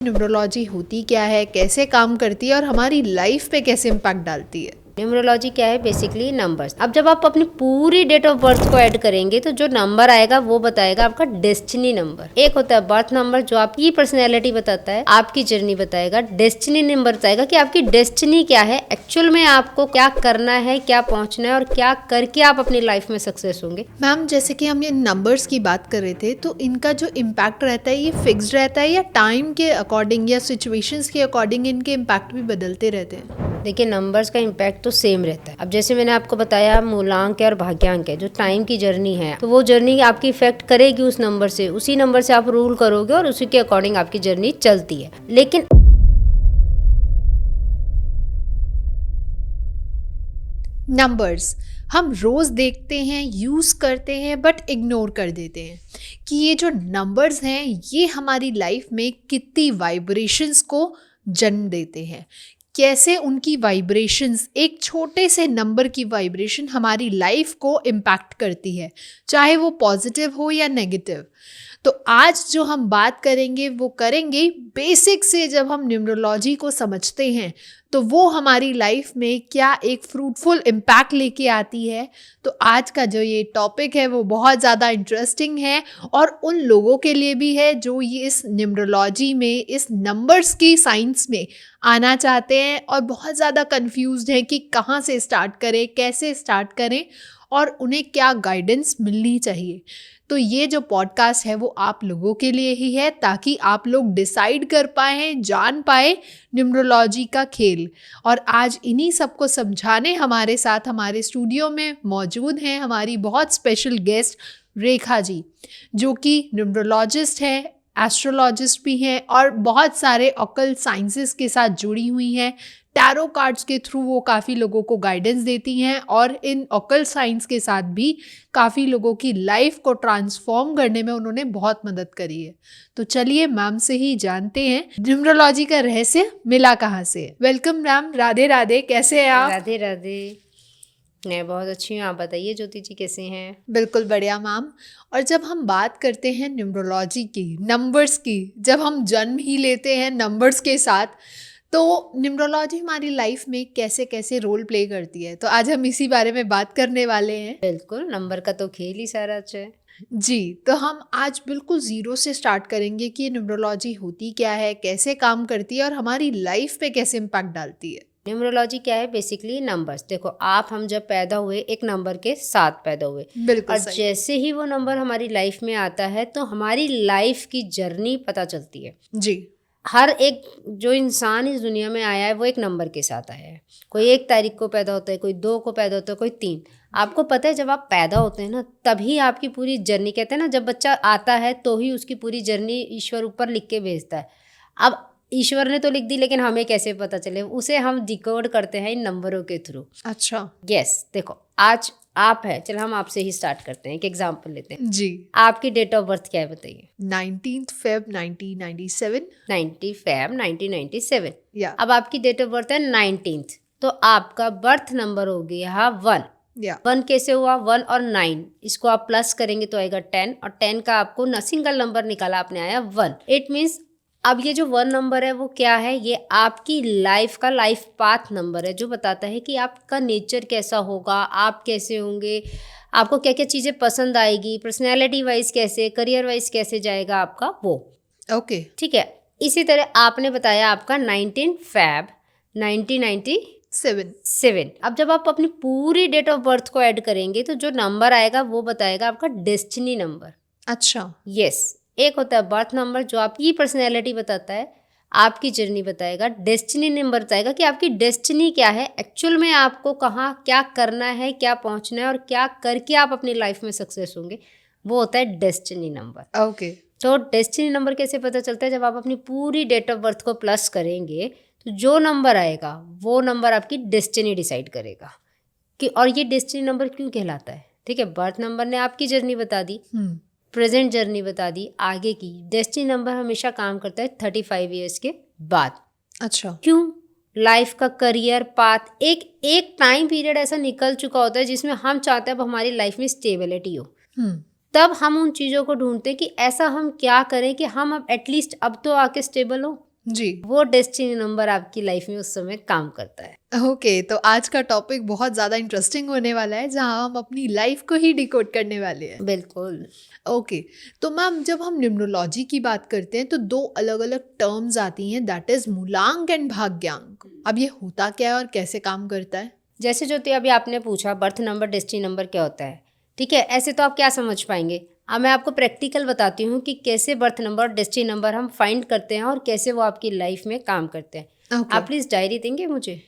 Numerology होती क्या है, कैसे काम करती है और हमारी लाइफ पे कैसे इम्पैक्ट डालती है। न्यूमरोलॉजी क्या है? Basically numbers. अब जब आप अपनी पूरी डेट ऑफ बर्थ को ऐड करेंगे तो जो नंबर आएगा वो बताएगा आपका डेस्टिनी नंबर। एक होता है बर्थ नंबर जो आपकी पर्सनैलिटी बताता है, आपकी जर्नी बताएगा। डेस्टिनी नंबर बताएगा कि आपकी डेस्टिनी क्या है, एक्चुअल में आपको क्या करना है, क्या पहुंचना है और क्या करके आप अपनी लाइफ में सक्सेस होंगे। मैम, जैसे कि हम ये नंबर्स की बात कर रहे थे, तो इनका जो इम्पैक्ट रहता है ये फिक्स्ड रहता है या टाइम के अकॉर्डिंग या सिचुएशंस के अकॉर्डिंग इनके इम्पैक्ट भी बदलते रहते हैं? देखिए, नंबर्स का इम्पैक्ट तो सेम रहता है। अब जैसे मैंने आपको बताया मूलांक है और भाग्यांक है, जो टाइम की जर्नी है, तो वो जर्नी आपकी इफेक्ट करेगी उस नंबर से, उसी नंबर से आप रूल करोगे और उसी के अकॉर्डिंग आपकी जर्नी चलती है। लेकिन नंबर्स हम रोज़ देखते हैं, यूज़ करते हैं, बट इग्नोर कर देते हैं कि ये जो नंबर्स हैं ये हमारी लाइफ में कितनी वाइब्रेशंस को जन्म देते हैं। कैसे उनकी वाइब्रेशंस, एक छोटे से नंबर की वाइब्रेशन हमारी लाइफ को इम्पैक्ट करती है, चाहे वो पॉजिटिव हो या नेगेटिव। तो आज जो हम बात करेंगे वो करेंगे बेसिक से। जब हम न्यूमरोलॉजी को समझते हैं तो वो हमारी लाइफ में क्या एक फ्रूटफुल इम्पैक्ट लेके आती है। तो आज का जो ये टॉपिक है वो बहुत ज़्यादा इंटरेस्टिंग है और उन लोगों के लिए भी है जो ये इस न्यूमरोलॉजी में, इस नंबर्स की साइंस में आना चाहते हैं और बहुत ज़्यादा कंफ्यूज्ड हैं कि कहाँ से स्टार्ट करें, कैसे स्टार्ट करें और उन्हें क्या गाइडेंस मिलनी चाहिए। तो ये जो पॉडकास्ट है वो आप लोगों के लिए ही है, ताकि आप लोग डिसाइड कर पाए, जान पाए न्यूमरोलॉजी का खेल। और आज इन्हीं सबको समझाने हमारे साथ हमारे स्टूडियो में मौजूद हैं हमारी बहुत स्पेशल गेस्ट रेखा जी, जो कि न्यूमरोलॉजिस्ट है, एस्ट्रोलॉजिस्ट भी हैं और बहुत सारे ऑकल्ट साइंसेस के साथ जुड़ी हुई हैं। टैरो कार्ड्स के थ्रू वो काफ़ी लोगों को गाइडेंस देती हैं और इन ऑकल्ट साइंस के साथ भी काफ़ी लोगों की लाइफ को ट्रांसफॉर्म करने में उन्होंने बहुत मदद करी है। तो चलिए मैम से ही जानते हैं न्यूमरोलॉजी का रहस्य मिला कहाँ से है। वेलकम मैम, राधे राधे, कैसे हैं आप? राधे राधे। मैं बहुत अच्छी हूँ, आप बताइए ज्योति जी कैसे हैं? बिल्कुल बढ़िया मैम। और जब हम बात करते हैं न्यूमरोलॉजी की, नंबर्स की, जब हम जन्म ही लेते हैं नंबर्स के साथ, तो न्यूमरोलॉजी हमारी लाइफ में कैसे कैसे रोल प्ले करती है, तो आज हम इसी बारे में बात करने वाले हैं। बिल्कुल, नंबर का तो खेल ही सारा अच्छा है। जी, तो हम आज बिल्कुल ज़ीरो से स्टार्ट करेंगे कि न्यूमरोलॉजी होती क्या है, कैसे काम करती है और हमारी लाइफ पे कैसे इम्पैक्ट डालती है। न्यूमरोलॉजी क्या है? Basically numbers. देखो, हम जब पैदा हुए एक नंबर के साथ पैदा हुए, बिल्कुल और सही। जैसे ही वो नंबर हमारी लाइफ में आता है तो हमारी लाइफ की जर्नी पता चलती है। जी। हर एक जो इंसान इस दुनिया में आया है वो एक नंबर के साथ आया है। कोई 1 तारीख को पैदा होता है, कोई 2 को पैदा होता है, कोई 3। आपको पता है, जब आप पैदा होते हैं ना तभी आपकी पूरी जर्नी, कहते हैं ना, जब बच्चा आता है तो ही उसकी पूरी जर्नी ईश्वर ऊपर लिख के भेजता है। अब ईश्वर ने तो लिख दी, लेकिन हमें कैसे पता चले, उसे हम डिकोड करते हैं इन नंबरों के थ्रू। अच्छा। यस, देखो आज आप है, चलो हम आपसे ही स्टार्ट करते हैं, एक एग्जांपल लेते हैं। जी। आपकी डेट ऑफ बर्थ क्या है बताइए? 19 फेब 1997। 90 फैब 1997। या अब आपकी डेट ऑफ बर्थ है 19th, तो आपका बर्थ नंबर हो गया 1। या 1 कैसे हुआ? 1 और 9, इसको आप प्लस करेंगे तो आएगा 10, और 10 का आपको न सिंगल नंबर निकाला आपने, आया 1। इट मीन्स अब ये जो 1 नंबर है वो क्या है? ये आपकी लाइफ का लाइफ पाथ नंबर है, जो बताता है कि आपका नेचर कैसा होगा, आप कैसे होंगे, आपको क्या क्या चीज़ें पसंद आएगी, पर्सनैलिटी वाइज कैसे, करियर वाइज कैसे जाएगा आपका वो। ओके। ठीक है। इसी तरह आपने बताया आपका 19 फैब 1997। 7। अब जब आप अपनी पूरी डेट ऑफ बर्थ को ऐड करेंगे तो जो नंबर आएगा वो बताएगा आपका डेस्टिनी नंबर। अच्छा। यस, एक होता है बर्थ नंबर जो आपकी पर्सनैलिटी बताता है, आपकी जर्नी बताएगा। डेस्टिनी नंबर बताएगा कि आपकी डेस्टिनी क्या है, एक्चुअल में आपको कहाँ क्या करना है, क्या पहुँचना है और क्या करके आप अपनी लाइफ में सक्सेस होंगे, वो होता है डेस्टिनी नंबर। ओके। तो डेस्टिनी नंबर कैसे पता चलता है? जब आप अपनी पूरी डेट ऑफ बर्थ को प्लस करेंगे तो जो नंबर आएगा वो नंबर आपकी डेस्टिनी डिसाइड करेगा कि, और ये डेस्टिनी नंबर क्यों कहलाता है? ठीक है, बर्थ नंबर ने आपकी जर्नी बता दी, प्रेजेंट जर्नी बता दी, आगे की। डेस्टिनी नंबर हमेशा काम करता है 35 ईयर्स के बाद। अच्छा। क्यों? लाइफ का करियर पाथ, एक टाइम पीरियड ऐसा निकल चुका होता है जिसमें हम चाहते हैं अब हमारी लाइफ में स्टेबिलिटी हो। तब हम उन चीज़ों को ढूंढते हैं कि ऐसा हम क्या करें कि हम अब एटलीस्ट अब तो आके स्टेबल हो। जी। वो डेस्टिनी नंबर आपकी लाइफ में उस समय काम करता है। ओके, तो आज का टॉपिक बहुत ज़्यादा इंटरेस्टिंग होने वाला है, जहाँ हम अपनी लाइफ को ही डिकोड करने वाले हैं। बिल्कुल। ओके, तो मैम जब हम न्यूमरोलॉजी की बात करते हैं तो दो अलग अलग टर्म्स आती हैं, दैट इज मूलांक एंड भाग्यांक। अब ये होता क्या है और कैसे काम करता है? जैसे ज्योति अभी आपने पूछा बर्थ नंबर डेस्टिनी नंबर क्या होता है, ठीक है, ऐसे तो आप क्या समझ पाएंगे। अब मैं आपको प्रैक्टिकल बताती हूँ कि कैसे बर्थ नंबर और डेस्टिनी नंबर हम फाइंड करते हैं और कैसे वो आपकी लाइफ में काम करते हैं। ओके। आप प्लीज़ डायरी देंगे मुझे।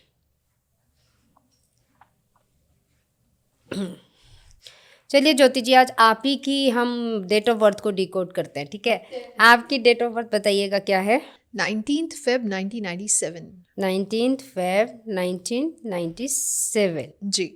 चलिए ज्योति जी, आज आप ही की हम डेट ऑफ बर्थ को डिकोड करते हैं, ठीक है। आपकी डेट ऑफ बर्थ बताइएगा क्या है? 19th Feb 1997। 19 Feb 1997। जी।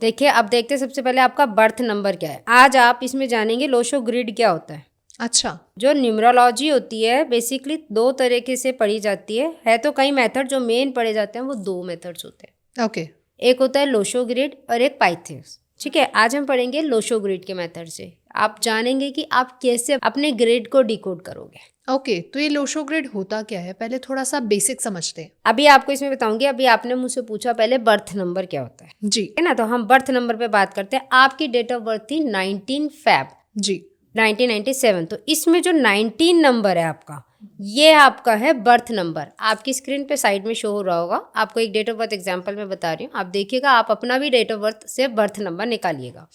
देखिए अब देखते हैं सबसे पहले आपका बर्थ नंबर क्या है। आज आप इसमें जानेंगे लोशो ग्रिड क्या होता है। अच्छा। जो न्यूमरोलॉजी होती है बेसिकली दो तरीके से पढ़ी जाती है तो कई मेथड, जो मेन पढ़े जाते हैं वो दो मेथड्स होते हैं। ओके। एक होता है लोशो ग्रिड और एक पाइथेस, ठीक है। आज हम पढ़ेंगे लोशो ग्रिड के मेथड से। आप जानेंगे कि आप कैसे अपने ग्रिड को डिकोड करोगे। ओके, तो ये लोशो ग्रिड होता क्या है, पहले थोड़ा सा बेसिक समझते हैं। अभी आपको इसमें बताऊंगी। अभी आपने मुझसे पूछा पहले बर्थ नंबर क्या होता है, जी। है ना। तो हम बर्थ नंबर पे बात करते हैं। आपकी डेट ऑफ बर्थ थी 19 Feb जी। 1997। तो इसमें जो 19 नंबर है आपका, ये आपका है बर्थ नंबर। आपकी स्क्रीन पे साइड में शो हो रहा होगा। आपको एक डेट ऑफ बर्थ एग्जांपल में बता रही हूँ, आप देखिएगा। आप अपना भी डेट ऑफ बर्थ से बर्थ नंबर निकालिएगा।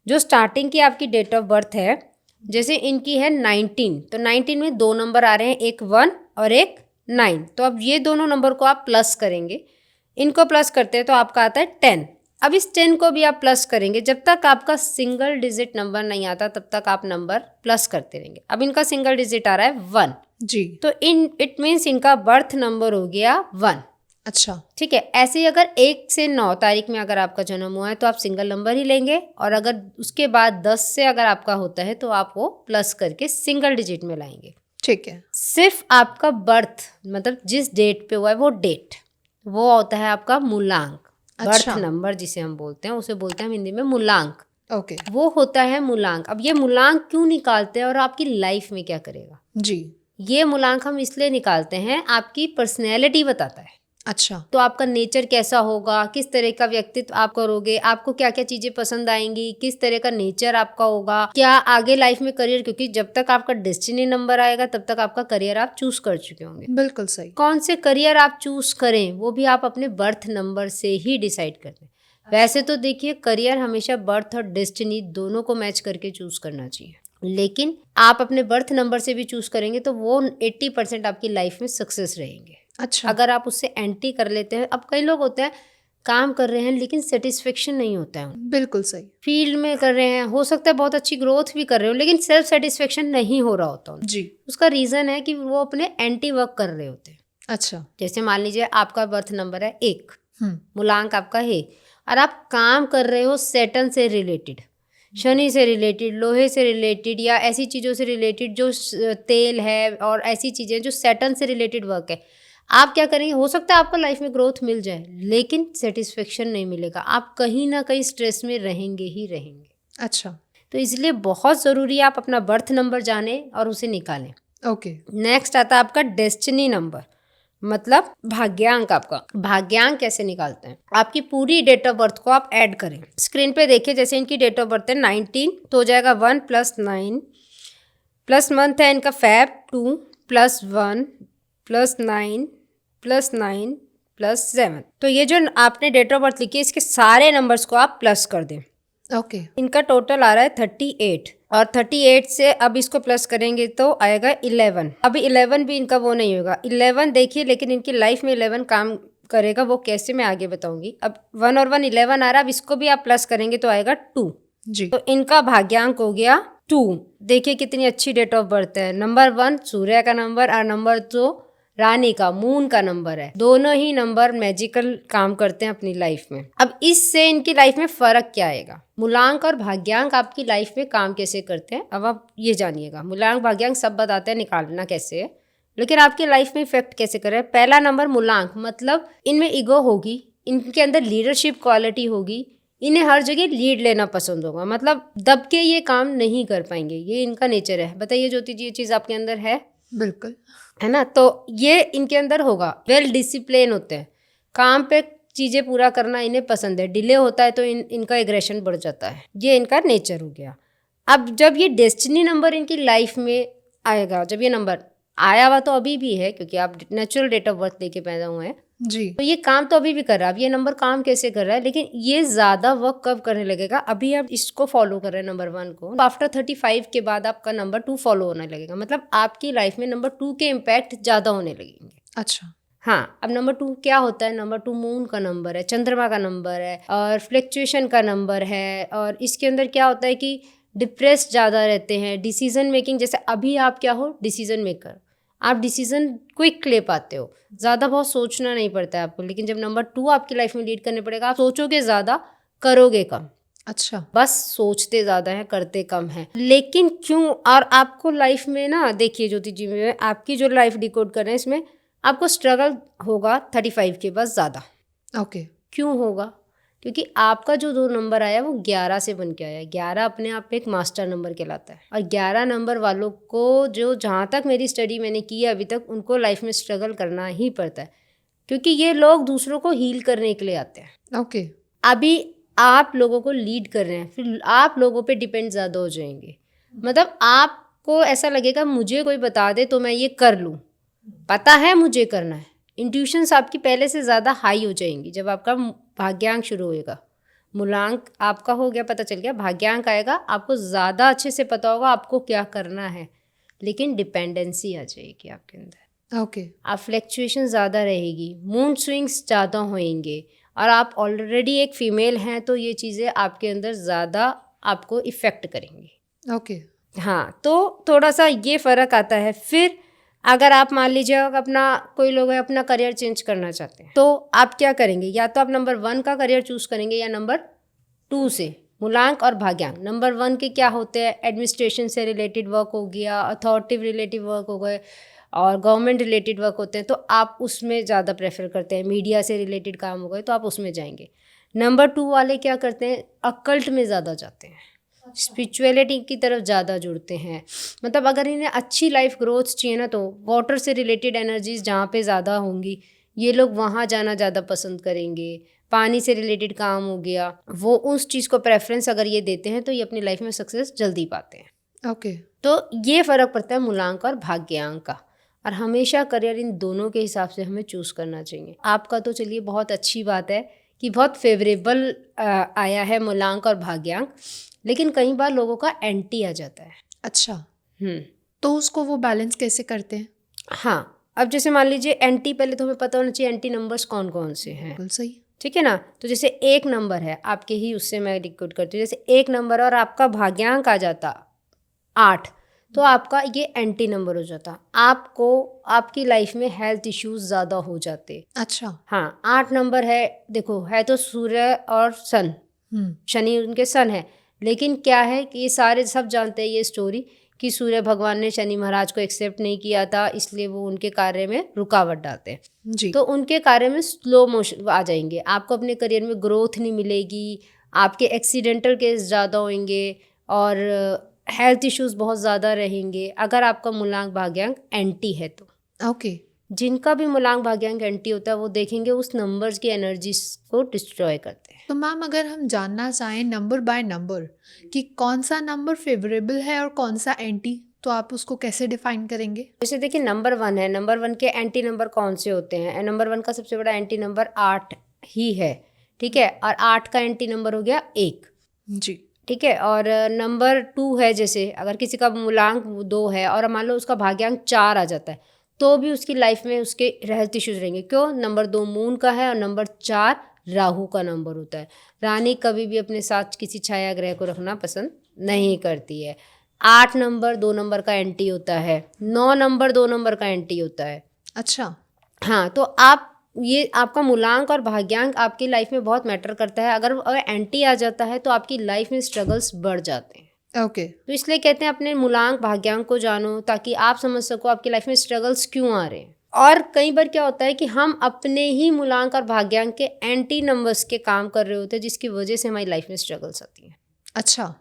जो स्टार्टिंग की आपकी डेट ऑफ बर्थ है, जैसे इनकी है 19, तो 19 में दो नंबर आ रहे हैं, एक 1 और एक 9। तो अब ये दोनों नंबर को आप प्लस करेंगे। इनको प्लस करते हैं तो आपका आता है 10। अब इस 10 को भी आप प्लस करेंगे। जब तक आपका सिंगल डिजिट नंबर नहीं आता तब तक आप नंबर प्लस करते रहेंगे। अब इनका सिंगल डिजिट आ रहा है 1, जी। तो इट मीन्स इनका बर्थ नंबर हो गया 1। अच्छा। ठीक है। ऐसे ही अगर 1 से 9 तारीख में अगर आपका जन्म हुआ है तो आप सिंगल नंबर ही लेंगे, और अगर उसके बाद 10 से अगर आपका होता है तो आप वो प्लस करके सिंगल डिजिट में लाएंगे। ठीक है। सिर्फ आपका बर्थ मतलब जिस डेट पे हुआ है वो डेट, वो होता है आपका मूलांक। अच्छा। बर्थ नंबर जिसे हम बोलते हैं, उसे बोलते हैं हम हिंदी में मूलांक। ओके। वो होता है मूलांक। अब ये मूलांक क्यों निकालते हैं और आपकी लाइफ में क्या करेगा? जी। ये मूलांक हम इसलिए निकालते हैं, आपकी पर्सनैलिटी बताता है। अच्छा। तो आपका नेचर कैसा होगा, किस तरह का व्यक्तित्व आप करोगे, आपको क्या क्या चीजें पसंद आएंगी, किस तरह का नेचर आपका होगा, क्या आगे लाइफ में करियर, क्योंकि जब तक आपका डेस्टिनी नंबर आएगा तब तक आपका करियर आप चूज कर चुके होंगे। बिल्कुल सही। कौन से करियर आप चूज करें वो भी आप अपने बर्थ नंबर से ही डिसाइड करते हैं। वैसे तो देखिए करियर हमेशा बर्थ और डेस्टिनी दोनों को मैच करके चूज करना चाहिए, लेकिन आप अपने बर्थ नंबर से भी चूज करेंगे तो वो 80% आपकी लाइफ में सक्सेस रहेंगे। अच्छा। अगर आप उससे एंटी कर लेते हैं, अब कई लोग होते हैं काम कर रहे हैं लेकिन सेटिस्फेक्शन नहीं होता है, बिल्कुल सही। फील्ड में कर रहे हैं, हो सकता है बहुत अच्छी ग्रोथ भी कर रहे हो लेकिन सेल्फ सेटिस्फेक्शन नहीं हो रहा होता उन्हें। जी। उसका रीजन है कि वो अपने एंटी वर्क कर रहे होते हैं। अच्छा। जैसे मान लीजिए आपका बर्थ नंबर है 1, हम्म। मूलांक आपका है, और आप काम कर रहे हो सैटर्न से रिलेटेड, शनि से रिलेटेड, लोहे से रिलेटेड, या ऐसी चीज़ों से रिलेटेड जो तेल है और ऐसी चीज़ें जो सैटर्न से रिलेटेड वर्क है। आप क्या करेंगे, हो सकता है आपको लाइफ में ग्रोथ मिल जाए लेकिन सेटिस्फेक्शन नहीं मिलेगा, आप कहीं ना कहीं स्ट्रेस में रहेंगे ही रहेंगे। अच्छा। तो इसलिए बहुत ज़रूरी है आप अपना बर्थ नंबर जाने और उसे निकालें। ओके। नेक्स्ट आता है आपका डेस्टिनी नंबर, मतलब भाग्यांक। आपका भाग्यांक कैसे निकालते हैं? आपकी पूरी डेट ऑफ बर्थ को आप ऐड करें। स्क्रीन पे देखिए, जैसे इनकी डेट ऑफ बर्थ है 19, तो हो जाएगा 1 + 9 प्लस मंथ है इनका Feb 2 + 1 + 9 + 9 + 7। तो ये जो आपने डेट ऑफ बर्थ लिखी है इसके सारे नंबर्स को आप प्लस कर दें। ओके। इनका टोटल आ रहा है 38, और 38 से अब इसको प्लस करेंगे तो आएगा 11। अभी 11 भी इनका वो नहीं होगा। 11 देखिए, लेकिन इनकी लाइफ में 11 काम करेगा, वो कैसे मैं आगे बताऊंगी। अब 1 और 1 11 आ रहा है, अब इसको भी आप प्लस करेंगे तो आएगा 2। जी। तो इनका भाग्यांक हो गया 2। देखिए कितनी अच्छी डेट ऑफ बर्थ है। नंबर 1 सूर्य का नंबर और नंबर 2 रानी का, मून का नंबर है। दोनों ही नंबर मैजिकल काम करते हैं अपनी लाइफ में। अब इससे इनकी लाइफ में फर्क क्या आएगा? मूलांक और भाग्यांक आपकी लाइफ में काम कैसे करते हैं, अब आप ये जानिएगा। मूलांक भाग्यांक सब बताते हैं निकालना कैसे है, लेकिन आपकी लाइफ में इफेक्ट कैसे करे। पहला नंबर मूलांक, मतलब इनमें ईगो होगी, इनके अंदर लीडरशिप क्वालिटी होगी, इन्हें हर जगह लीड लेना पसंद होगा, मतलब दब के ये काम नहीं कर पाएंगे, ये इनका नेचर है। बताइए ज्योति जी, ये चीज़ आपके अंदर है? बिल्कुल। है ना। तो ये इनके अंदर होगा, वेल डिसिप्लिन होते हैं, काम पे चीज़ें पूरा करना इन्हें पसंद है, डिले होता है तो इनका एग्रेशन बढ़ जाता है, ये इनका नेचर हो गया। अब जब ये डेस्टिनी नंबर इनकी लाइफ में आएगा, जब ये नंबर आया हुआ तो अभी भी है क्योंकि आप नेचुरल डेट ऑफ बर्थ लेके पैदा हुए हैं, जी। तो ये काम तो अभी भी कर रहा है। अब ये नंबर काम कैसे कर रहा है, लेकिन ये ज़्यादा वर्क कब करने लगेगा, अभी आप इसको फॉलो कर रहे हैं नंबर 1 को, आफ्टर 35 के बाद आपका नंबर 2 फॉलो होने लगेगा, मतलब आपकी लाइफ में नंबर 2 के इम्पैक्ट ज़्यादा होने लगेंगे। अच्छा। हाँ, अब नंबर 2 क्या होता है, नंबर 2 मून का नंबर है, चंद्रमा का नंबर है और फ्लक्चुएशन का नंबर है, और इसके अंदर क्या होता है कि डिप्रेस ज़्यादा रहते हैं, डिसीजन मेकिंग, जैसे अभी आप क्या हो, डिसीजन मेकर, आप डिसीजन क्विक ले पाते हो, ज़्यादा बहुत सोचना नहीं पड़ता है आपको। लेकिन जब नंबर 2 आपकी लाइफ में लीड करने पड़ेगा, आप सोचोगे ज़्यादा, करोगे कम। अच्छा। बस सोचते ज़्यादा हैं, करते कम हैं। लेकिन क्यों, और आपको लाइफ में ना, देखिए ज्योति जी, में आपकी जो लाइफ डिकोड कर रहे हैं, इसमें आपको स्ट्रगल होगा 35 के बाद ज़्यादा। ओके। क्यों होगा, क्योंकि आपका जो 2 नंबर आया वो 11 से बन के आया। 11 अपने आप में एक मास्टर नंबर कहलाता है, और 11 नंबर वालों को, जो जहाँ तक मेरी स्टडी मैंने की है अभी तक, उनको लाइफ में स्ट्रगल करना ही पड़ता है, क्योंकि ये लोग दूसरों को हील करने के लिए आते हैं। ओके। अभी आप लोगों को लीड कर रहे हैं, फिर आप लोगों पे डिपेंड ज़्यादा हो जाएंगे, मतलब आपको ऐसा लगेगा मुझे कोई बता दे तो मैं ये कर लूँ, पता है मुझे करना है, इंट्यूशंस आपकी पहले से ज़्यादा हाई हो जाएंगी। जब आपका भाग्यांक शुरू होएगा, मूलांक आपका हो गया, पता चल गया, भाग्यांक आएगा, आपको ज़्यादा अच्छे से पता होगा आपको क्या करना है, लेकिन डिपेंडेंसी आ जाएगी आपके अंदर। ओके। आप फ्लक्चुएशन ज़्यादा रहेगी, मूड स्विंग्स ज़्यादा होएंगे, और आप ऑलरेडी एक फीमेल हैं तो ये चीज़ें आपके अंदर ज़्यादा आपको इफ़ेक्ट करेंगी। ओके। हाँ, तो थोड़ा सा ये फ़र्क आता है। फिर अगर आप मान लीजिए अपना, कोई लोग अपना करियर चेंज करना चाहते हैं, तो आप क्या करेंगे, या तो आप नंबर 1 का करियर चूज़ करेंगे या नंबर 2 से। मूलांक और भाग्यांक नंबर 1 के क्या होते हैं, एडमिनिस्ट्रेशन से रिलेटेड वर्क हो गया, अथॉरिटी रिलेटिव वर्क हो गए, और गवर्नमेंट रिलेटेड वर्क होते हैं तो आप उसमें ज़्यादा प्रेफर करते हैं। मीडिया से रिलेटेड काम हो गए तो आप उसमें जाएंगे। नंबर 2 वाले क्या करते हैं, अकल्ट में ज़्यादा जाते हैं, स्पिरिचुअलिटी की तरफ ज़्यादा जुड़ते हैं। मतलब अगर इन्हें अच्छी लाइफ ग्रोथ चाहिए ना, तो वाटर से रिलेटेड एनर्जीज जहाँ पे ज़्यादा होंगी, ये लोग वहाँ जाना ज़्यादा पसंद करेंगे। पानी से रिलेटेड काम हो गया, वो उस चीज़ को प्रेफरेंस अगर ये देते हैं तो ये अपनी लाइफ में सक्सेस जल्दी पाते हैं। ओके। तो ये फ़र्क पड़ता है मूलांक और भाग्यांक का, और हमेशा करियर इन दोनों के हिसाब से हमें चूज़ करना चाहिए। आपका तो चलिए बहुत अच्छी बात है कि बहुत फेवरेबल आया है मूलांक और भाग्यांक, लेकिन कई बार लोगों का एंटी आ जाता है। अच्छा। तो उसको वो बैलेंस कैसे करते हैं? हाँ, अब जैसे मान लीजिए एंटी, पहले तो हमें पता होना चाहिए एंटी नंबर्स कौन कौन से हैं। बिल्कुल सही। ठीक है ना। तो जैसे 1 नंबर है आपके ही, उससे मैं डिकोड करती हूँ। जैसे 1 नंबर और आपका भाग्यांक आ जाता 8, तो आपका ये एंटी नंबर हो जाता, आपको आपकी लाइफ में हेल्थ इश्यूज ज़्यादा हो जाते। अच्छा। हाँ, 8 नंबर है, देखो है तो सूर्य और सन, शनि उनके सन है, लेकिन क्या है कि ये सारे सब जानते हैं ये स्टोरी कि सूर्य भगवान ने शनि महाराज को एक्सेप्ट नहीं किया था, इसलिए वो उनके कार्य में रुकावट डालते हैं जी। तो उनके कार्य में स्लो मोशन आ जाएंगे, आपको अपने करियर में ग्रोथ नहीं मिलेगी, आपके एक्सीडेंटल केस ज़्यादा होंगे और हेल्थ इश्यूज बहुत ज़्यादा रहेंगे अगर आपका मूलांक भाग्यांक एंटी है तो। ओके। जिनका भी मूलांक भाग्यांक एंटी होता है वो देखेंगे उस नंबर्स की एनर्जीज को डिस्ट्रॉय करते हैं। तो मैम अगर हम जानना चाहें नंबर बाय नंबर कि कौन सा नंबर फेवरेबल है और कौन सा एंटी, तो आप उसको कैसे डिफाइन करेंगे? जैसे देखिए नंबर 1 है, नंबर 1 के एंटी नंबर कौन से होते हैं, नंबर 1 का सबसे बड़ा एंटी नंबर 8 ही है, ठीक है, और 8 का एंटी नंबर हो गया 1। जी। ठीक है, और नंबर 2 है, जैसे अगर किसी का मूलांक 2 है और मान लो उसका भाग्यांक 4 आ जाता है तो भी उसकी लाइफ में उसके हेल्थ इश्यूज रहेंगे। क्यों? नंबर 2 मून का है और नंबर 4 राहु का नंबर होता है। रानी कभी भी अपने साथ किसी छाया ग्रह को रखना पसंद नहीं करती है। 8 नंबर 2 नंबर का एंटी होता है, 9 नंबर 2 नंबर का एंटी होता है। अच्छा। हाँ, तो आप ये आपका मूलांक और भाग्यांक आपकी लाइफ में बहुत मैटर करता है। अगर एंटी आ जाता है तो आपकी लाइफ में स्ट्रगल्स बढ़ जाते हैं। ओके। तो इसलिए कहते हैं अपने मूलांक भाग्यांक को जानो ताकि आप समझ सको आपकी लाइफ में स्ट्रगल्स क्यों आ रहे हैं। और कई बार क्या होता है कि हम अपने ही मूलांक और भाग्यांक के एंटी नंबर्स के काम कर रहे होते हैं जिसकी वजह से हमारी लाइफ में स्ट्रगल्स आती हैं। अच्छा।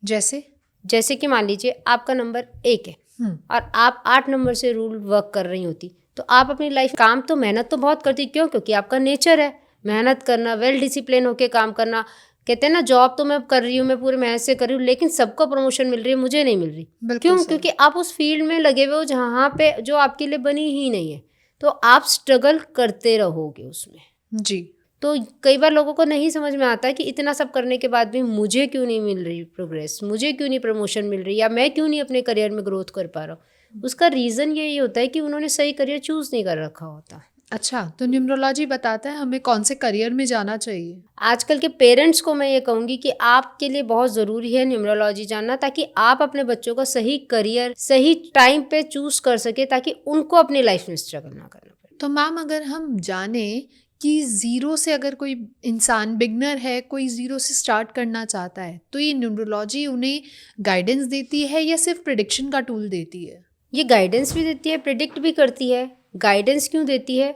जैसे जैसे कि मान लीजिए आपका नंबर 1 है, और आप 8 नंबर से रूल वर्क कर रही होती, तो आप अपनी लाइफ काम तो मेहनत तो बहुत करती। क्यों? क्योंकि आपका नेचर है मेहनत करना, वेल डिसिप्लिन होके काम करना। कहते हैं ना, जॉब तो मैं कर रही हूँ, मैं पूरी मेहनत से कर रही हूँ, लेकिन सबको प्रमोशन मिल रही है, मुझे नहीं मिल रही। क्यों? क्योंकि आप उस फील्ड में लगे हुए हो जहाँ पे जो आपके लिए बनी ही नहीं है, तो आप स्ट्रगल करते रहोगे उसमें जी। तो कई बार लोगों को नहीं समझ में आता है कि इतना सब करने के बाद भी मुझे क्यों नहीं मिल रही प्रोग्रेस, मुझे क्यों नहीं प्रमोशन मिल रही, या मैं क्यों नहीं अपने करियर में ग्रोथ कर पा रहा हूँ। उसका रीज़न यही होता है कि उन्होंने सही करियर चूज़ नहीं कर रखा होता। अच्छा, तो न्यूमरोलॉजी बताता है हमें कौन से करियर में जाना चाहिए? आजकल के पेरेंट्स को मैं ये कहूँगी कि आपके लिए बहुत ज़रूरी है न्यूमरोलॉजी जानना, ताकि आप अपने बच्चों का सही करियर सही टाइम पे चूज़ कर सके, ताकि उनको अपनी लाइफ में स्ट्रगल ना करना पड़े। तो मैम, अगर हम जाने कि ज़ीरो से अगर कोई इंसान बिगनर है, कोई ज़ीरो से स्टार्ट करना चाहता है, तो ये न्यूमरोलॉजी उन्हें गाइडेंस देती है या सिर्फ प्रिडिक्शन का टूल देती है? ये गाइडेंस भी देती है, प्रिडिक्ट भी करती है। गाइडेंस क्यों देती है?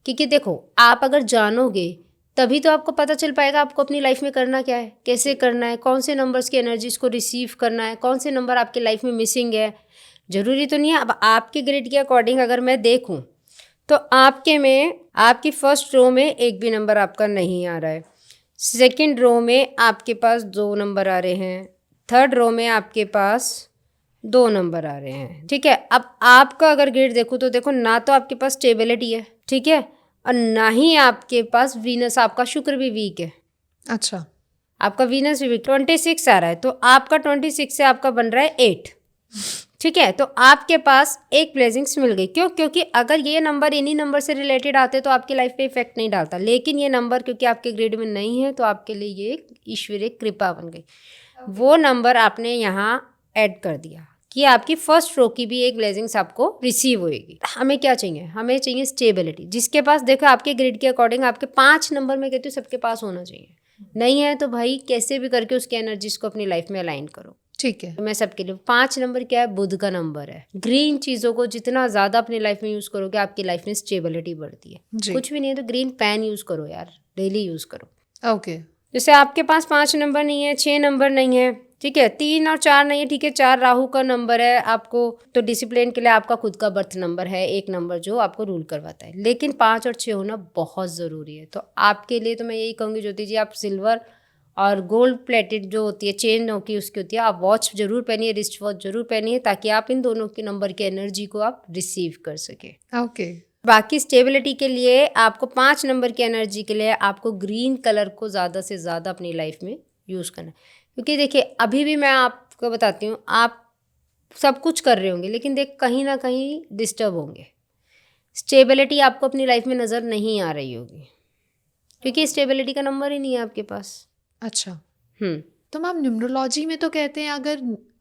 क्योंकि देखो, आप अगर जानोगे तभी तो आपको पता चल पाएगा आपको अपनी लाइफ में करना क्या है, कैसे करना है, कौन से नंबर्स की एनर्जीज को रिसीव करना है, कौन से नंबर आपकी लाइफ में मिसिंग है। ज़रूरी तो नहीं है, अब आपके ग्रेड के अकॉर्डिंग अगर मैं देखूं तो आपके में आपकी फर्स्ट रो में एक भी नंबर आपका नहीं आ रहा है, सेकंड रो में आपके पास 2 नंबर आ रहे हैं, थर्ड रो में आपके पास 2 नंबर आ रहे हैं। ठीक है, अब आपका अगर ग्रेड देखो तो देखो, ना तो आपके पास स्टेबिलिटी है, ठीक है, और ना ही आपके पास वीनस, आपका शुक्र भी वीक है। अच्छा, आपका वीनस भी वीक, 26 आ रहा है, तो आपका 26 से आपका बन रहा है 8। ठीक है, तो आपके पास एक ब्लेसिंग्स मिल गई। क्यों? क्योंकि अगर ये नंबर इन्हीं नंबर से रिलेटेड आते तो आपकी लाइफ पे इफेक्ट नहीं डालता, लेकिन ये नंबर क्योंकि आपके ग्रेड में नहीं है तो आपके लिए ये एक ईश्वरीय कृपा बन गई। वो नंबर आपने यहाँ ऐड कर दिया कि आपकी फर्स्ट रो की भी एक ब्लेसिंग्स आपको रिसीव होएगी। हमें क्या चाहिए? हमें चाहिए स्टेबिलिटी। जिसके पास देखो आपके ग्रेड के अकॉर्डिंग आपके 5 नंबर में कहती हूँ सबके पास होना चाहिए। नहीं है तो भाई कैसे भी करके उसकी एनर्जीज को अपनी लाइफ में अलाइन करो। ठीक है। मैं सबके लिए 5 नंबर क्या है? बुध का नंबर है। ग्रीन चीज़ों को जितना ज़्यादा अपनी लाइफ में यूज़ करोगे आपकी लाइफ में स्टेबिलिटी बढ़ती है। कुछ भी नहीं है तो ग्रीन पेन यूज़ करो यार, डेली यूज़ करो। ओके। जैसे आपके पास 5 नंबर नहीं है, 6 नंबर नहीं है, ठीक है, 3 और 4 नहीं है, ठीक है, 4 राहु का नंबर है आपको, तो डिसिप्लिन के लिए आपका खुद का बर्थ नंबर है, एक नंबर जो आपको रूल करवाता है। लेकिन 5 और 6 होना बहुत ज़रूरी है। तो आपके लिए तो मैं यही कहूँगी ज्योति जी, आप सिल्वर और गोल्ड प्लेटेड जो होती है चेन की उसकी होती है, आप वॉच जरूर पहनिए, रिस्ट वॉच जरूर पहनिए, ताकि आप इन दोनों के नंबर की एनर्जी को आप रिसीव कर सके। ओके। बाकी स्टेबिलिटी के लिए आपको 5 नंबर की एनर्जी के लिए आपको ग्रीन कलर को ज़्यादा से ज़्यादा अपनी लाइफ में यूज़ करना है। क्योंकि देखिए अभी भी मैं आपको बताती हूँ, आप सब कुछ कर रहे होंगे लेकिन देख कहीं ना कहीं डिस्टर्ब होंगे। स्टेबिलिटी आपको अपनी लाइफ में नज़र नहीं आ रही होगी क्योंकि स्टेबिलिटी का नंबर ही नहीं है आपके पास। अच्छा। तो मैम, न्यूमरोलॉजी में तो कहते हैं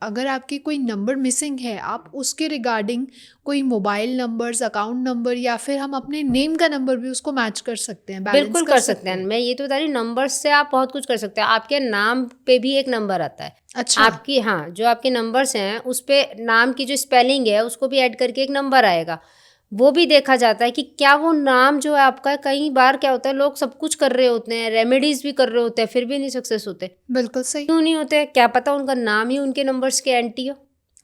अगर आपकी कोई नंबर मिसिंग है, आप उसके रिगार्डिंग कोई मोबाइल नंबर्स, अकाउंट नंबर या फिर हम अपने नेम का नंबर भी उसको मैच कर सकते हैं, बैलेंस बिल्कुल कर सकते हैं। मैं ये तो बता रही हूँ, नंबर से आप बहुत कुछ कर सकते हैं। आपके नाम पे भी एक नंबर आता है। अच्छा। आपकी, हाँ, जो आपके नंबर्स हैं उस पे नाम की जो स्पेलिंग है उसको भी ऐड करके एक नंबर आएगा। वो भी देखा जाता है कि क्या वो नाम जो है आपका, कई बार क्या होता है लोग सब कुछ कर रहे होते हैं, रेमेडीज भी कर रहे होते हैं, फिर भी नहीं सक्सेस होते। बिल्कुल सही। क्यों नहीं होते? क्या पता उनका नाम ही उनके नंबर्स के एंटी हो।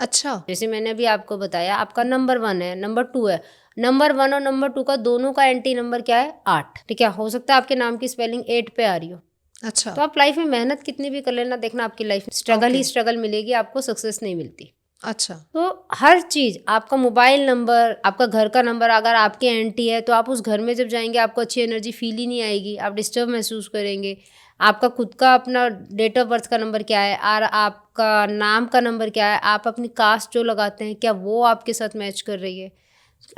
अच्छा। जैसे मैंने अभी आपको बताया, आपका नंबर 1 है, नंबर 2 है, नंबर 1 और नंबर 2 का दोनों का एंटी नंबर क्या है? 8। ठीक है, हो सकता है आपके नाम की स्पेलिंग 8 पे आ रही हो। अच्छा। तो आप लाइफ में मेहनत कितनी भी कर लेना, देखना आपकी लाइफ में स्ट्रगल ही स्ट्रगल मिलेगी, आपको सक्सेस नहीं मिलती। अच्छा। तो हर चीज़, आपका मोबाइल नंबर, आपका घर का नंबर अगर आपके एंटी है तो आप उस घर में जब जाएंगे आपको अच्छी एनर्जी फील ही नहीं आएगी, आप डिस्टर्ब महसूस करेंगे। आपका खुद का अपना डेट ऑफ बर्थ का नंबर क्या है और आपका नाम का नंबर क्या है, आप अपनी कास्ट जो लगाते हैं क्या वो आपके साथ मैच कर रही है।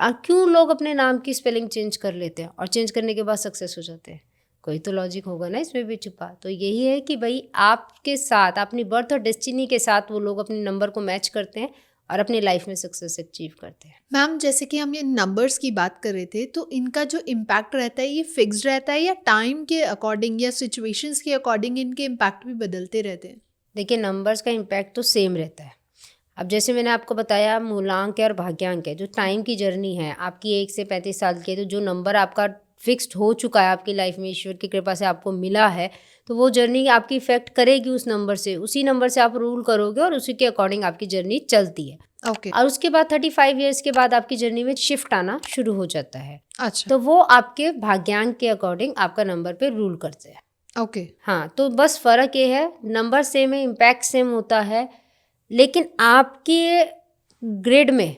क्यों लोग अपने नाम की स्पेलिंग चेंज कर लेते हैं और चेंज करने के बाद सक्सेस हो जाते हैं? कोई तो लॉजिक होगा ना इसमें भी छुपा। तो यही है कि भाई आपके साथ, अपनी बर्थ और डेस्टिनी के साथ वो लोग अपने नंबर को मैच करते हैं और अपनी लाइफ में सक्सेस अचीव करते हैं। मैम, जैसे कि हम ये नंबर्स की बात कर रहे थे, तो इनका जो इम्पैक्ट रहता है ये फिक्स्ड रहता है या टाइम के अकॉर्डिंग या सिचुएशंस के अकॉर्डिंग इनके इम्पैक्ट भी बदलते रहते हैं? देखिए, नंबर्स का इम्पैक्ट तो सेम रहता है। अब जैसे मैंने आपको बताया, मूलांक है और भाग्यांक है। जो टाइम की जर्नी है आपकी 1 से 35 साल की है, तो जो नंबर आपका फिक्स्ड हो चुका है आपकी लाइफ में, ईश्वर की कृपा से आपको मिला है, तो वो जर्नी आपकी इफेक्ट करेगी उस नंबर से, उसी नंबर से आप रूल करोगे और उसी के अकॉर्डिंग आपकी जर्नी चलती है। ओके। और उसके बाद 35 ईयर्स के बाद आपकी जर्नी में शिफ्ट आना शुरू हो जाता है। अच्छा। तो वो आपके भाग्यांक के अकॉर्डिंग आपका नंबर पे रूल करते हैं। ओके। हाँ, तो बस फ़र्क ये है, नंबर सेम है, इम्पैक्ट सेम होता है, लेकिन आपके ग्रिड में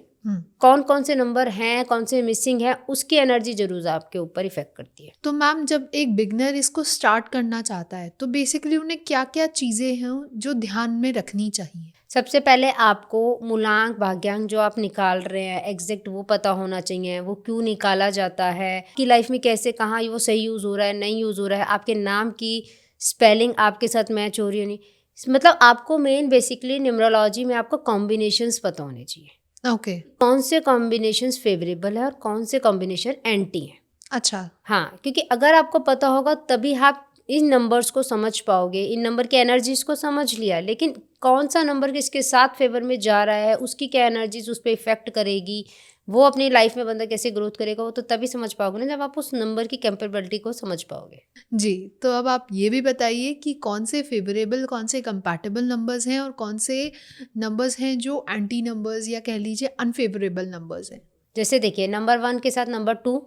कौन कौन से नंबर हैं, कौन से मिसिंग हैं, उसकी एनर्जी जरूर आपके ऊपर इफेक्ट करती है। तो मैम जब एक बिगनर इसको स्टार्ट करना चाहता है तो बेसिकली उन्हें क्या क्या चीज़ें हैं जो ध्यान में रखनी चाहिए? सबसे पहले आपको मूलांक भाग्यांक जो आप निकाल रहे हैं एग्जैक्ट वो पता होना चाहिए, वो क्यों निकाला जाता है, कि लाइफ में कैसे कहाँ वो सही यूज़ हो रहा है, नहीं यूज़ हो रहा है, आपके नाम की स्पेलिंग आपके साथ मैच हो रही है नहीं, मतलब आपको मेन बेसिकली न्यूमरोलॉजी में आपको कॉम्बिनेशंस पता होने चाहिए। ओके। कौन से कॉम्बिनेशंस फेवरेबल है और कौन से कॉम्बिनेशन एंटी है। अच्छा। हाँ, क्योंकि अगर आपको पता होगा तभी आप इन नंबर्स को समझ पाओगे, इन नंबर की एनर्जीज को समझ लिया, लेकिन कौन सा नंबर किसके साथ फेवर में जा रहा है, उसकी क्या एनर्जीज उस पर इफेक्ट करेगी, वो अपनी लाइफ में बंदा कैसे ग्रोथ करेगा, वो तो तभी समझ पाओगे ना जब आप उस नंबर की कैपेबिलिटी को समझ पाओगे। जी, तो अब आप ये भी बताइए कि कौन से फेवरेबल, कौन से कंपैटिबल नंबर्स हैं और कौन से नंबर्स हैं जो एंटी नंबर्स या कह लीजिए अनफेवरेबल नंबर्स हैं? जैसे देखिए, नंबर 1 के साथ नंबर 2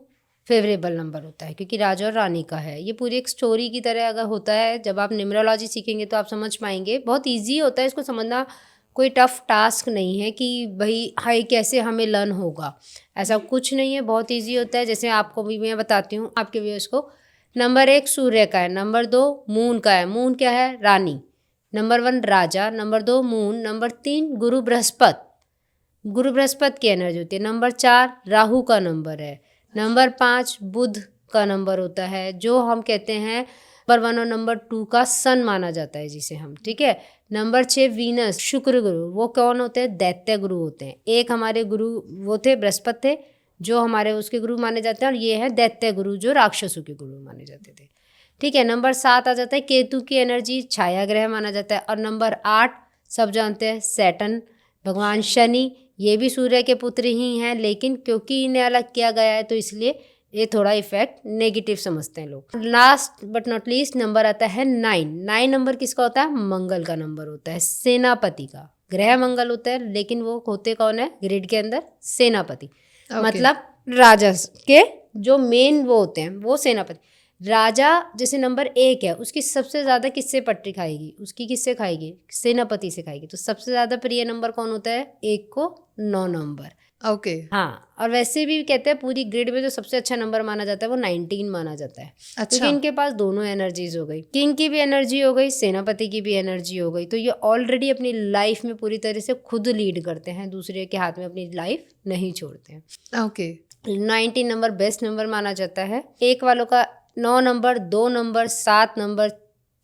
फेवरेबल नंबर होता है क्योंकि राजा और रानी का है। ये पूरी एक स्टोरी की तरह अगर होता है, जब आप न्यूमरोलॉजी सीखेंगे तो आप समझ पाएंगे। बहुत इजी होता है, इसको समझना कोई टफ टास्क नहीं है कि भाई हाई कैसे हमें लर्न होगा, ऐसा कुछ नहीं है, बहुत इजी होता है। जैसे आपको भी मैं बताती हूँ आपके व्यूअर्स को, नंबर 1 सूर्य का है, नंबर 2 मून का है, मून क्या है, रानी, नंबर 1 राजा, नंबर 2 मून, नंबर 3 गुरु बृहस्पति, गुरु बृहस्पति की एनर्जी होती है, नंबर 4 राहु का नंबर है, नंबर 5 बुध का नंबर होता है, जो हम कहते हैं नंबर 1 और नंबर 2 का सन माना जाता है जिसे हम, ठीक है। नंबर 6 वीनस, शुक्र गुरु, वो कौन होते हैं, दैत्य गुरु होते हैं। एक हमारे गुरु वो थे बृहस्पति थे जो हमारे उसके गुरु माने जाते हैं, और ये है दैत्य गुरु जो राक्षसों के गुरु माने जाते थे, ठीक है। नंबर 7 आ जाता है केतु की एनर्जी, छाया ग्रह माना जाता है। और नंबर 8 सब जानते हैं सैटर्न, भगवान शनि, ये भी सूर्य के पुत्र ही हैं, लेकिन क्योंकि इन्हें अलग किया गया है तो इसलिए ये थोड़ा इफेक्ट नेगेटिव समझते हैं लोग। Last but not least number आता है 9। 9 नंबर किसका होता है, मंगल का नंबर होता है, सेनापति का। ग्रह मंगल होता है लेकिन वो होते कौन है ग्रिड के अंदर, सेनापति। मतलब राजा के जो मेन वो होते हैं वो सेनापति। राजा जैसे नंबर 1 है, उसकी सबसे ज़्यादा किससे पट्टी खाएगी, उसकी किससे खाएगी, सेनापति से खाएगी। तो सबसे ज़्यादा प्रिय नंबर कौन होता है, 1 को 9 नंबर। ओके। हाँ, और वैसे भी कहते हैं पूरी ग्रिड में जो सबसे अच्छा नंबर माना जाता है वो 19 माना जाता है। अच्छा। क्योंकि इनके पास दोनों एनर्जीज हो गई, किंग की भी एनर्जी हो गई, सेनापति की भी एनर्जी हो गई। तो ये ऑलरेडी अपनी लाइफ में पूरी तरह से खुद लीड करते हैं, दूसरे के हाथ में अपनी लाइफ नहीं छोड़ते हैं। ओके। 19 नंबर बेस्ट नंबर माना जाता है। 1 वालों का 9 number, 2 number, 7 number,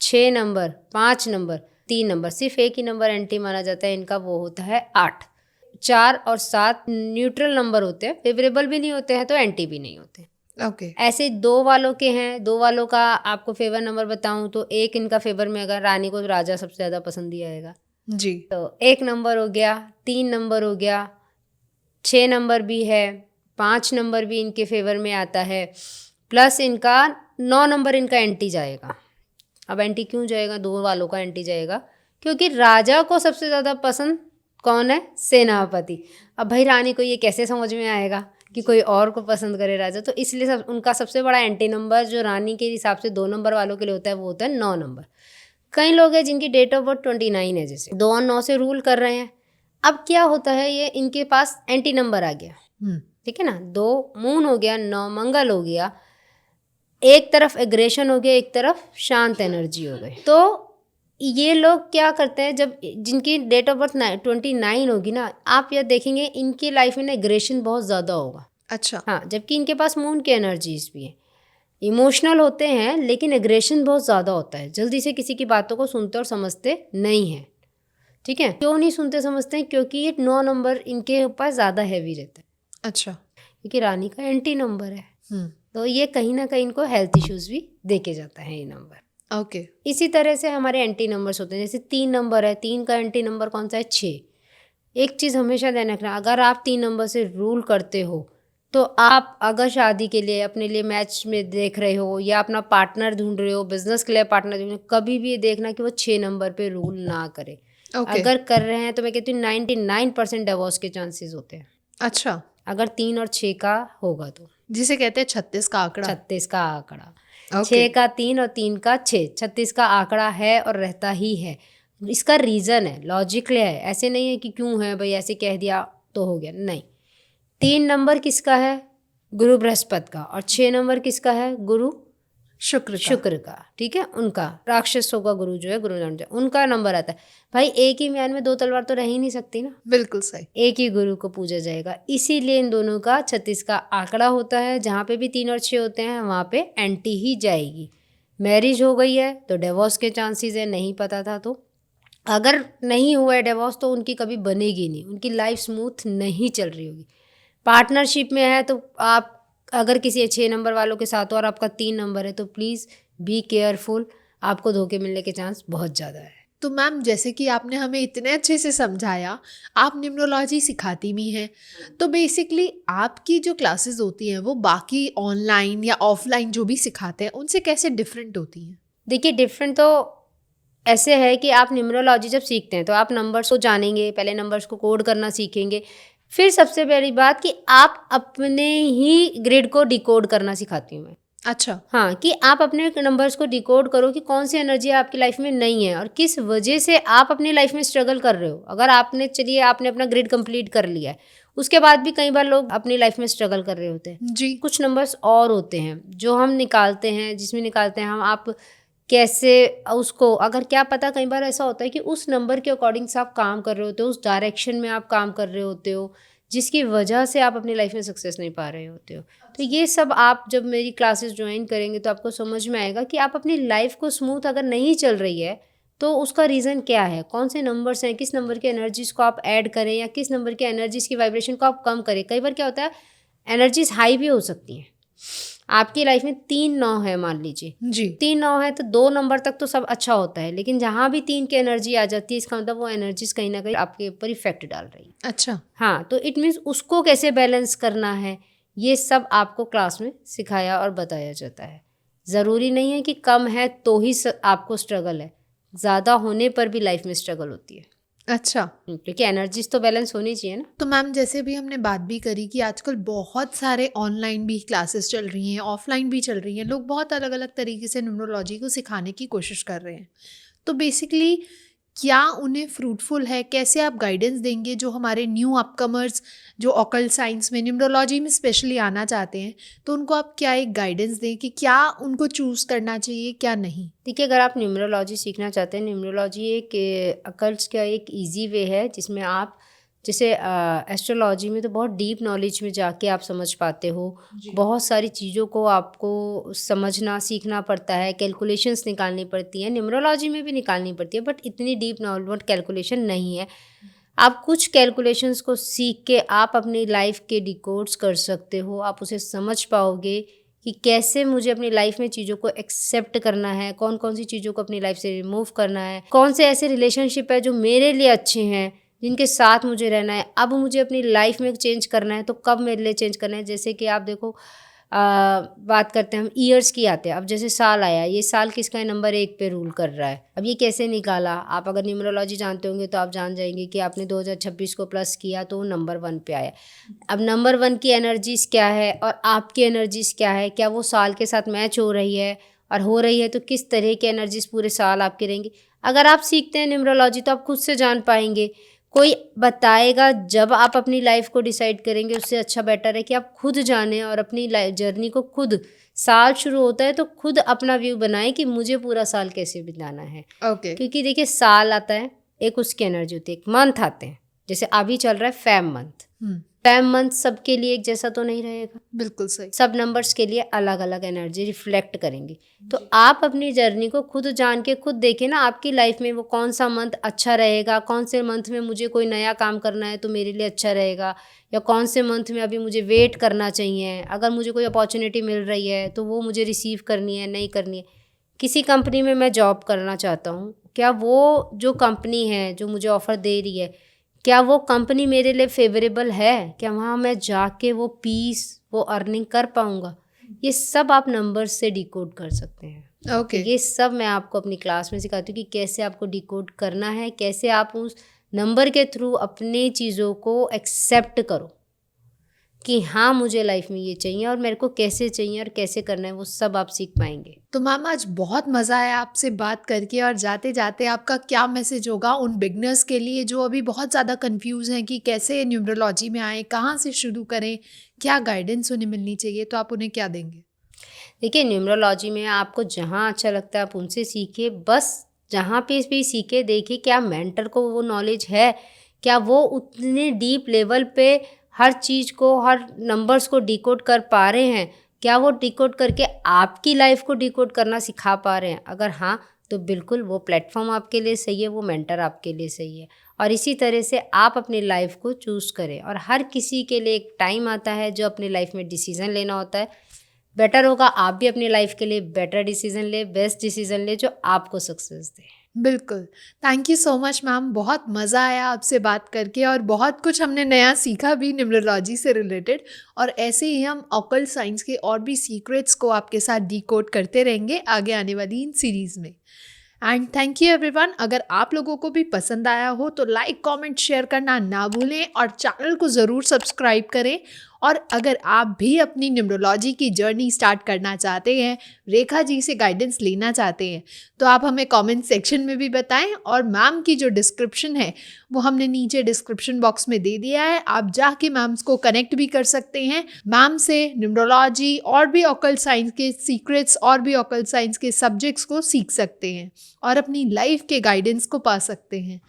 6 number, 5 number, 3 number. सिर्फ एक ही नंबर एंटी माना जाता है इनका, वो होता है 8। 4 और 7 न्यूट्रल नंबर होते हैं, फेवरेबल भी नहीं होते हैं तो एंटी भी नहीं होते। ओके। ऐसे 2 वालों के हैं, 2 वालों का आपको फेवर नंबर बताऊं तो 1 इनका फेवर में, अगर रानी को तो राजा सबसे ज़्यादा पसंद ही आएगा जी। तो 1 नंबर हो गया, 3 नंबर हो गया, 6 नंबर भी है, 5 नंबर भी इनके फेवर में आता है, प्लस इनका 9 नंबर इनका एंटी जाएगा। अब एंटी क्यों जाएगा, 2 वालों का एंटी जाएगा क्योंकि राजा को सबसे ज़्यादा पसंद कौन है, सेनापति। अब भाई रानी को ये कैसे समझ में आएगा कि कोई और को पसंद करे राजा, तो इसलिए उनका सबसे बड़ा एंटी नंबर जो रानी के हिसाब से 2 नंबर वालों के लिए होता है वो होता है 9 नंबर। कई लोग हैं जिनकी डेट ऑफ बर्थ 29 है, जैसे 2 और 9 से रूल कर रहे हैं। अब क्या होता है, ये इनके पास एंटी नंबर आ गया, ठीक है ना, 2 मून हो गया, 9 मंगल हो गया, एक तरफ एग्रेशन हो गया, एक तरफ शांत एनर्जी हो गई। तो ये लोग क्या करते हैं, जब जिनकी डेट ऑफ बर्थ 29 होगी ना, आप यह देखेंगे इनकी लाइफ में ना एग्रेशन बहुत ज़्यादा होगा। अच्छा। हाँ, जबकि इनके पास मून की एनर्जीज भी है, इमोशनल होते हैं लेकिन एग्रेशन बहुत ज़्यादा होता है, जल्दी से किसी की बातों को सुनते और समझते नहीं हैं, ठीक है। क्यों नहीं सुनते समझते हैं, क्योंकि ये 9 नंबर इनके ऊपर ज़्यादा हैवी रहता है। अच्छा। क्योंकि रानी का एंटी नंबर है, तो ये कहीं ना कहीं इनको हेल्थ इश्यूज भी देके जाता है ये नंबर। ओके। इसी तरह से हमारे एंटी नंबर्स होते हैं, जैसे 3 नंबर है, 3 का एंटी नंबर कौन सा है, 6। एक चीज़ हमेशा ध्यान रखना, अगर आप 3 नंबर से रूल करते हो तो आप अगर शादी के लिए अपने लिए मैच में देख रहे हो या अपना पार्टनर ढूंढ रहे हो, बिजनेस के लिए पार्टनर ढूंढ रहे हो, कभी भी ये देखना कि वो 6 नंबर पे रूल ना करे। ओके। अगर कर रहे हैं तो मैं कहती हूँ 99% डिवोर्स के चांसेस होते हैं, अच्छा, अगर 3 और 6 का होगा तो। जिसे कहते हैं 36 का आंकड़ा। 36 का आंकड़ा, ओके। 6 का 3 और 3 का 6, 36 का आंकड़ा है और रहता ही है। इसका रीज़न है, लॉजिकल है, ऐसे नहीं है कि क्यों है भाई ऐसे कह दिया तो हो गया, नहीं। 3 नंबर किसका है? गुरु बृहस्पति का। और 6 नंबर किसका है? गुरु शुक्र का, ठीक है, उनका। राक्षसों का गुरु जो है, गुरु नानक, उनका नंबर आता है। भाई एक ही म्यान में 2 तलवार तो रह ही नहीं सकती ना, बिल्कुल सही। एक ही गुरु को पूजा जाएगा। इसीलिए इन दोनों का 36 का आंकड़ा होता है। जहाँ पे भी 3 और 6 होते हैं वहाँ पे एंटी ही जाएगी। मैरिज हो गई है तो डिवोर्स के चांसेस है, नहीं पता था तो। अगर नहीं हुआ है डिवोर्स तो उनकी कभी बनेगी नहीं, उनकी लाइफ स्मूथ नहीं चल रही होगी। पार्टनरशिप में है तो आप अगर किसी 6 नंबर वालों के साथ हो और आपका 3 नंबर है तो प्लीज़ बी केयरफुल, आपको धोखे मिलने के चांस बहुत ज़्यादा है। तो मैम जैसे कि आपने हमें इतने अच्छे से समझाया, आप न्यूमरोलॉजी सिखाती भी हैं, तो बेसिकली आपकी जो क्लासेस होती हैं वो बाकी ऑनलाइन या ऑफलाइन जो भी सिखाते हैं उनसे कैसे डिफरेंट होती हैं? देखिए डिफरेंट तो ऐसे है कि आप न्यूमरोलॉजी जब सीखते हैं तो आप नंबर्स को जानेंगे, पहले नंबर्स को कोड करना सीखेंगे। फिर सबसे पहली बात कि आप अपने ही ग्रिड को डिकोड करना सिखाती हूँ मैं। अच्छा। हाँ, कि आप अपने नंबर्स को डिकोड करो कि कौन सी एनर्जी आपकी लाइफ में नहीं है और किस वजह से आप अपनी लाइफ में स्ट्रगल कर रहे हो। अगर आपने चलिए आपने अपना ग्रिड कंप्लीट कर लिया है, उसके बाद भी कई बार लोग अपनी लाइफ में स्ट्रगल कर रहे होते हैं। जी। कुछ नंबर्स और होते हैं जो हम निकालते हैं, जिसमें निकालते हैं हम आप कैसे उसको, अगर क्या पता कई बार ऐसा होता है कि उस नंबर के अकॉर्डिंग से आप काम कर रहे होते हो, उस डायरेक्शन में आप काम कर रहे होते हो, जिसकी वजह से आप अपनी लाइफ में सक्सेस नहीं पा रहे होते हो। तो ये सब आप जब मेरी क्लासेस ज्वाइन करेंगे तो आपको समझ में आएगा कि आप अपनी लाइफ को स्मूथ अगर नहीं चल रही है तो उसका रीज़न क्या है, कौन से नंबर्स हैं, किस नंबर के एनर्जीज़ को आप ऐड करें या किस नंबर के एनर्जीज़ की वाइब्रेशन को आप कम करें। कई बार क्या होता है एनर्जीज हाई भी हो सकती हैं। आपकी लाइफ में 3-9 है मान लीजिए, जी। 3-9 है तो 2 नंबर तक तो सब अच्छा होता है, लेकिन जहाँ भी 3 की एनर्जी आ जाती है इसका मतलब वो एनर्जीज कहीं ना कहीं आपके ऊपर इफेक्ट डाल रही है। अच्छा। हाँ, तो इट मीन्स उसको कैसे बैलेंस करना है ये सब आपको क्लास में सिखाया और बताया जाता है। ज़रूरी नहीं है कि कम है तो ही आपको स्ट्रगल है, ज़्यादा होने पर भी लाइफ में स्ट्रगल होती है। अच्छा। क्योंकि एनर्जीज तो बैलेंस होनी चाहिए ना। तो मैम जैसे भी हमने बात भी करी कि आजकल बहुत सारे ऑनलाइन भी क्लासेस चल रही हैं, ऑफलाइन भी चल रही हैं, लोग बहुत अलग अलग तरीके से न्यूमरोलॉजी को सिखाने की कोशिश कर रहे हैं, तो बेसिकली क्या उन्हें फ्रूटफुल है? कैसे आप गाइडेंस देंगे जो हमारे न्यू अपकमर्स जो ऑकल्ट साइंस में न्यूमरोलॉजी में स्पेशली आना चाहते हैं, तो उनको आप क्या एक गाइडेंस दें कि क्या उनको चूज़ करना चाहिए क्या नहीं? देखिए अगर आप न्यूमरोलॉजी सीखना चाहते हैं, न्यूमरोलॉजी एक अकल्ट्स का एक इजी वे है जिसमें आप जैसे एस्ट्रोलॉजी में तो बहुत डीप नॉलेज में जाके आप समझ पाते हो, बहुत सारी चीज़ों को आपको समझना सीखना पड़ता है, कैलकुलेशंस निकालनी पड़ती हैं, न्यूमरोलॉजी में भी निकालनी पड़ती है बट इतनी डीप नॉलेज कैलकुलेशन नहीं है। आप कुछ कैलकुलेशंस को सीख के आप अपनी लाइफ के डिकोड्स कर सकते हो, आप उसे समझ पाओगे कि कैसे मुझे अपनी लाइफ में चीज़ों को एक्सेप्ट करना है, कौन कौन सी चीज़ों को अपनी लाइफ से रिमूव करना है, कौन से ऐसे रिलेशनशिप है जो मेरे लिए अच्छे हैं जिनके साथ मुझे रहना है, अब मुझे अपनी लाइफ में चेंज करना है तो कब मेरे लिए चेंज करना है। जैसे कि आप देखो बात करते हैं हम ईयर्स की आते हैं, अब जैसे साल आया, ये साल किसका है, नंबर 1 पे रूल कर रहा है। अब ये कैसे निकाला, आप अगर न्यूमरोलॉजी जानते होंगे तो आप जान जाएंगे कि आपने 2026 को प्लस किया तो नंबर 1 पे आया। अब नंबर 1 की एनर्जीज क्या है और आपकी एनर्जीज क्या है, क्या वो साल के साथ मैच हो रही है, और हो रही है तो किस तरह की एनर्जीज पूरे साल आपके रहेंगी। अगर आप सीखते हैं न्यूमरोलॉजी तो आप खुद से जान पाएंगे, कोई बताएगा जब आप अपनी लाइफ को डिसाइड करेंगे, उससे अच्छा बेटर है कि आप खुद जानें और अपनी जर्नी को खुद, साल शुरू होता है तो खुद अपना व्यू बनाएं कि मुझे पूरा साल कैसे बिताना है। ओके। क्योंकि देखिए साल आता है, एक उसकी एनर्जी होती है, एक मंथ आते हैं, जैसे अभी चल रहा है फैब मंथ। फैब मंथ सबके लिए एक जैसा तो नहीं रहेगा, बिल्कुल सही। सब नंबर्स के लिए अलग अलग एनर्जी रिफ्लेक्ट करेंगी। तो आप अपनी जर्नी को खुद जान के खुद देखें ना, आपकी लाइफ में वो कौन सा मंथ अच्छा रहेगा, कौन से मंथ में मुझे कोई नया काम करना है तो मेरे लिए अच्छा रहेगा, या कौन से मंथ में अभी मुझे वेट करना चाहिए, अगर मुझे कोई अपॉर्चुनिटी मिल रही है तो वो मुझे रिसीव करनी है नहीं करनी है। किसी कंपनी में मैं जॉब करना चाहता हूँ, क्या वो जो कंपनी है जो मुझे ऑफ़र दे रही है क्या वो कंपनी मेरे लिए फेवरेबल है, क्या वहाँ मैं जाके वो पीस, वो अर्निंग कर पाऊँगा, ये सब आप नंबर्स से डिकोड कर सकते हैं। ओके। ये सब मैं आपको अपनी क्लास में सिखाती हूँ कि कैसे आपको डिकोड करना है, कैसे आप उस नंबर के थ्रू अपने चीज़ों को एक्सेप्ट करो कि हाँ मुझे लाइफ में ये चाहिए और मेरे को कैसे चाहिए और कैसे करना है, वो सब आप सीख पाएंगे। तो मैम आज बहुत मज़ा आया आपसे बात करके, और जाते जाते आपका क्या मैसेज होगा उन बिगनर्स के लिए जो अभी बहुत ज़्यादा कंफ्यूज हैं कि कैसे न्यूमरोलॉजी में आए, कहाँ से शुरू करें, क्या गाइडेंस उन्हें मिलनी चाहिए, तो आप उन्हें क्या देंगे? देखिए, न्यूमरोलॉजी में आपको जहाँ अच्छा लगता है आप उनसे सीखिए, बस जहाँ पे भी सीखे देखिए क्या मेंटर को वो नॉलेज है, क्या वो उतने डीप लेवल पे हर चीज़ को, हर नंबर्स को डिकोड कर पा रहे हैं, क्या वो डिकोड करके आपकी लाइफ को डिकोड करना सिखा पा रहे हैं। अगर हाँ, तो बिल्कुल वो प्लेटफॉर्म आपके लिए सही है, वो मेंटर आपके लिए सही है। और इसी तरह से आप अपनी लाइफ को चूज़ करें, और हर किसी के लिए एक टाइम आता है जो अपनी लाइफ में डिसीज़न लेना होता है। बेटर होगा आप भी अपनी लाइफ के लिए बेटर डिसीजन ले, बेस्ट डिसीजन ले जो आपको सक्सेस दे। बिल्कुल। Thank you so much ma'am, बहुत मज़ा आया आपसे बात करके, और बहुत कुछ हमने नया सीखा भी न्यूमरोलॉजी से रिलेटेड, और ऐसे ही हम ऑकल्ट साइंस के और भी सीक्रेट्स को आपके साथ डिकोड करते रहेंगे आगे आने वाली इन सीरीज़ में। And thank you everyone. अगर आप लोगों को भी पसंद आया हो तो लाइक, कमेंट, शेयर करना ना भूलें, और चैनल को ज़रूर सब्सक्राइब करें। और अगर आप भी अपनी न्यूमरोलॉजी की जर्नी स्टार्ट करना चाहते हैं, रेखा जी से गाइडेंस लेना चाहते हैं, तो आप हमें कमेंट सेक्शन में भी बताएं, और मैम की जो डिस्क्रिप्शन है वो हमने नीचे डिस्क्रिप्शन बॉक्स में दे दिया है, आप जाके मैम्स को कनेक्ट भी कर सकते हैं। मैम से न्यूमरोलॉजी और भी ऑकल्ट साइंस के सीक्रेट्स और भी ऑकल्ट साइंस के सब्जेक्ट्स को सीख सकते हैं और अपनी लाइफ के गाइडेंस को पा सकते हैं।